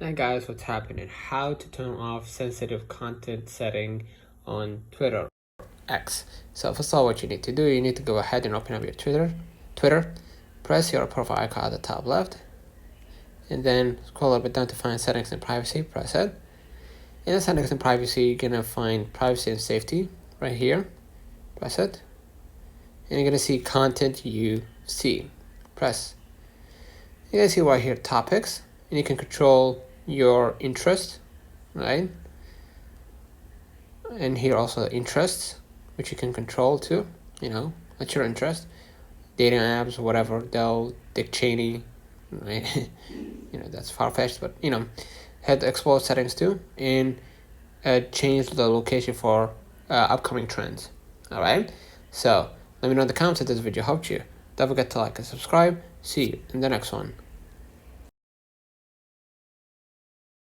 Hi guys, what's happening? How to turn off sensitive content setting on Twitter X. So first of all, what you need to do, you need to go ahead and open up your Twitter, press your profile icon at the top left, and then scroll a little bit down to find settings and privacy, press it. In the settings and privacy, you're gonna find privacy and safety right here, press it. And you're gonna see content you see, press. You're gonna see right here topics, and you can control your interest, right? And here also interests, which you can control too. That's your interest. Dating apps, whatever, Dell, Dick Cheney, right? That's far-fetched, but head to explore settings too, and change the location for upcoming trends. All right. So let me know in the comments if this video helped you. Don't forget to like and subscribe. See you in the next one.